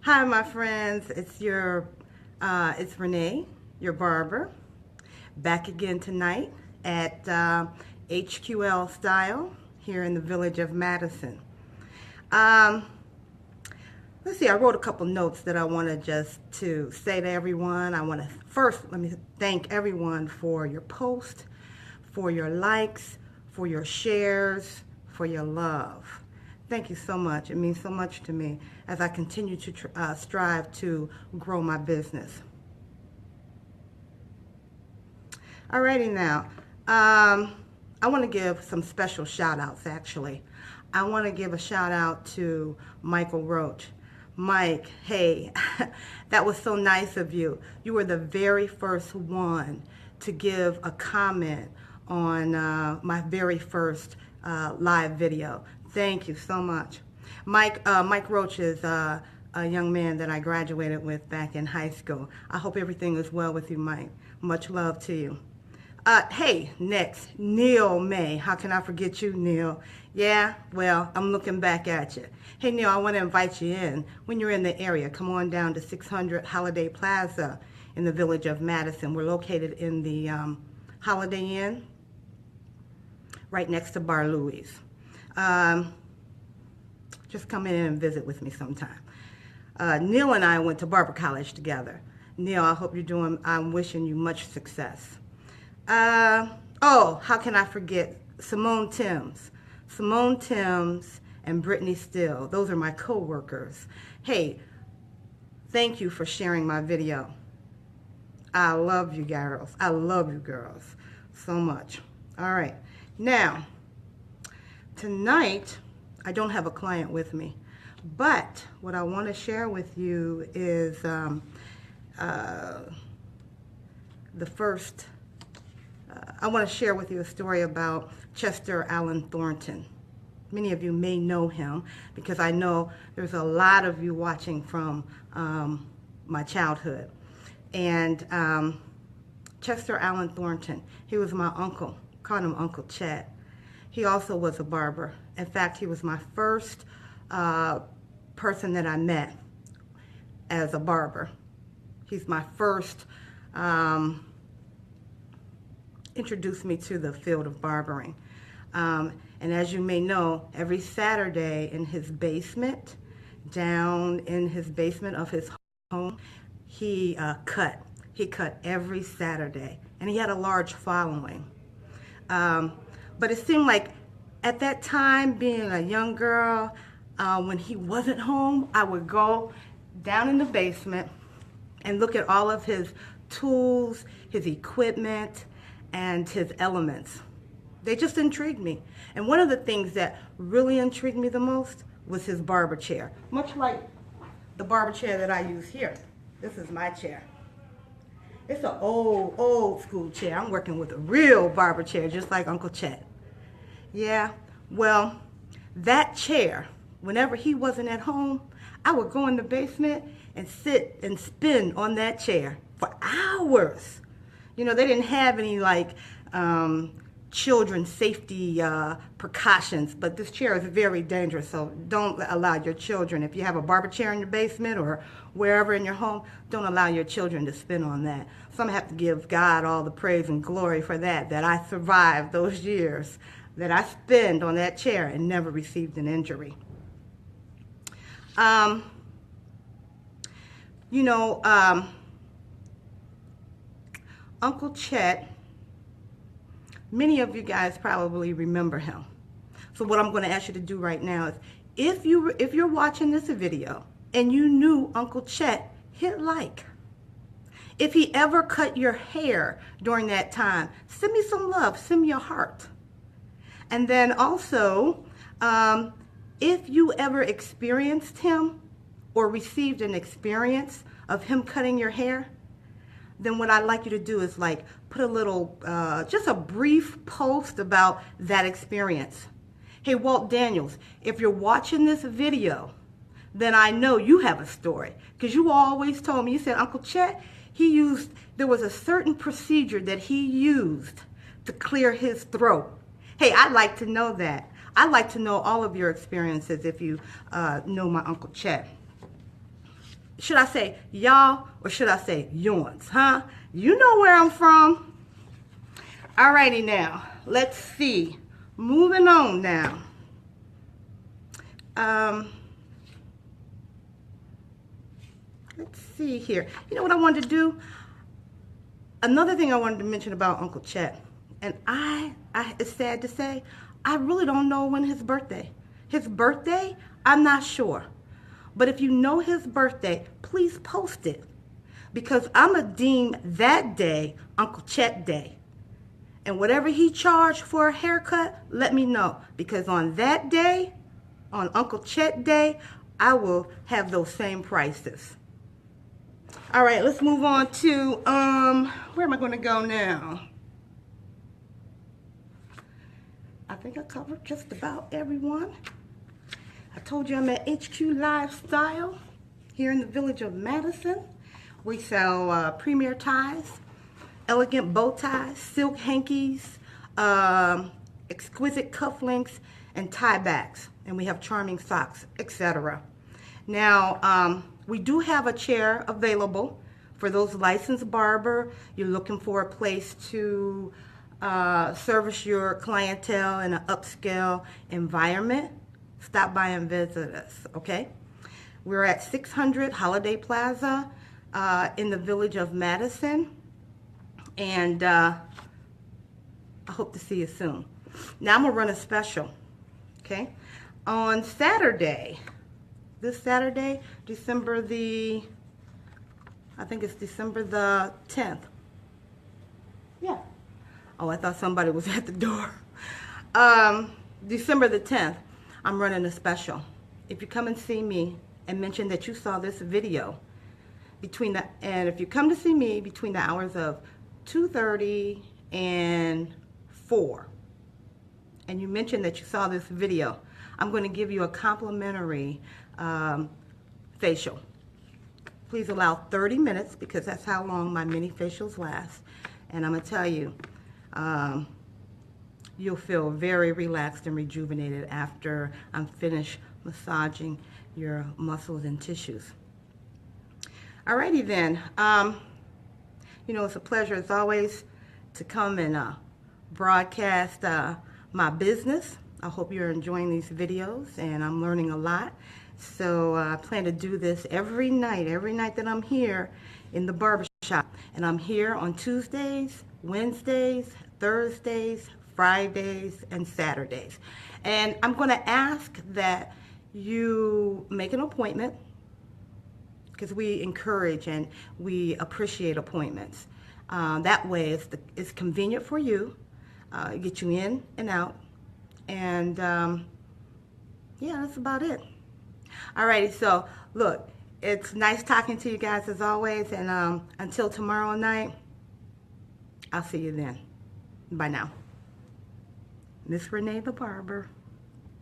Hi, my friends. It's Renee, your barber, back again tonight at HQL Style here in the village of Madison. Let's see, I wrote a couple notes that I wanted just to say to everyone. Let me thank everyone for your posts, for your likes, for your shares, for your love. Thank you so much. It means so much to me as I continue to strive to grow my business. Alrighty now, I want to give some special shout outs actually. I want to give a shout out to Michael Roach. Mike, hey, that was so nice of you. You were the very first one to give a comment on my very first live video. Thank you so much. Mike Roach is a young man that I graduated with back in high school. I hope everything is well with you, Mike. Much love to you. Hey, next, Neil May. How can I forget you, Neil? Yeah, well, I'm looking back at you. Hey, Neil, I want to invite you in. When you're in the area, come on down to 600 Holiday Plaza in the village of Madison. We're located in the Holiday Inn, right next to Bar Louie's. Just come in and visit with me sometime. Neil and I went to Barber College together. Neil, I hope you're doing, I'm wishing you much success. Oh, how can I forget Simone Timms? Simone Timms and Brittany Still. Those are my co-workers. Hey, thank you for sharing my video. I love you girls. I love you girls so much. All right. Now, tonight, I don't have a client with me, but what I want to share with you is I want to share with you a story about Chester Allen Thornton. Many of you may know him because I know there's a lot of you watching from my childhood. And Chester Allen Thornton, he was my uncle, called him Uncle Chet. He also was a barber. In fact, he was my first person that I met as a barber. He's my first introduced me to the field of barbering. And as you may know, every Saturday in his basement, down in his basement of his home, he cut. He cut every Saturday, and he had a large following. But it seemed like at that time, being a young girl, when he wasn't home, I would go down in the basement and look at all of his tools, his equipment, and his elements. They just intrigued me. And one of the things that really intrigued me the most was his barber chair. Much like the barber chair that I use here. This is my chair. It's an old school chair. I'm working with a real barber chair, just like Uncle Chet. Yeah, well, that chair, whenever he wasn't at home, I would go in the basement and sit and spin on that chair for hours. You know, they didn't have any like children's safety precautions, but this chair is very dangerous, so don't allow your children, if you have a barber chair in your basement or wherever in your home, don't allow your children to spin on that. So I'm gonna have to give God all the praise and glory for that I survived those years, that I spent on that chair and never received an injury. You know, Uncle Chet, many of you guys probably remember him. So what I'm going to ask you to do right now is, if you're watching this video and you knew Uncle Chet, hit like. If he ever cut your hair during that time, send me some love, send me a heart. And then also, if you ever experienced him or received an experience of him cutting your hair, then what I'd like you to do is like put a little, just a brief post about that experience. Hey, Walt Daniels, if you're watching this video, then I know you have a story, because you always told me, you said, Uncle Chet, there was a certain procedure that he used to clear his throat. Hey, I'd like to know that. I'd like to know all of your experiences if you know my Uncle Chet. should I say y'all or should I say yawns, huh? You know where I'm from. Alrighty now, let's see. Moving on now. Let's see here. You know what I wanted to do? Another thing I wanted to mention about Uncle Chet, and it's sad to say, I really don't know when his birthday. His birthday, I'm not sure. But if you know his birthday, please post it. Because I'm going to deem that day Uncle Chet Day. And whatever he charged for a haircut, let me know. Because on that day, on Uncle Chet Day, I will have those same prices. All right, let's move on to, where am I going to go now? I think I covered just about everyone. I told you I'm at HQL Style here in the village of Madison. We sell premier ties, elegant bow ties, silk hankies, exquisite cufflinks, and tie backs. And we have charming socks, etc. Now, we do have a chair available for those licensed barber. You're looking for a place to service your clientele in an upscale environment. Stop by and visit us, okay? We're at 600 Holiday Plaza in the village of Madison. And I hope to see you soon. Now I'm going to run a special, okay? On Saturday, this Saturday, December the 10th. Yeah. Oh, I thought somebody was at the door. December the 10th, I'm running a special. If you come and see me and mention that you saw this video, and if you come to see me between the hours of 2:30 and 4, and you mention that you saw this video, I'm going to give you a complimentary facial. Please allow 30 minutes because that's how long my mini facials last. And I'm going to tell you, you'll feel very relaxed and rejuvenated after I'm finished massaging your muscles and tissues. Alrighty then. You know, it's a pleasure as always to come and broadcast my business. I hope you're enjoying these videos and I'm learning a lot. So I plan to do this every night that I'm here in the barbershop. And I'm here on Tuesdays, Wednesdays, Thursdays, Fridays, and Saturdays. And I'm going to ask that you make an appointment because we encourage and we appreciate appointments. That way it's convenient for you, get you in and out. And yeah, that's about it. Alrighty, so look, it's nice talking to you guys as always, and until tomorrow night, I'll see you then. Bye now. Miss Renee the Barber.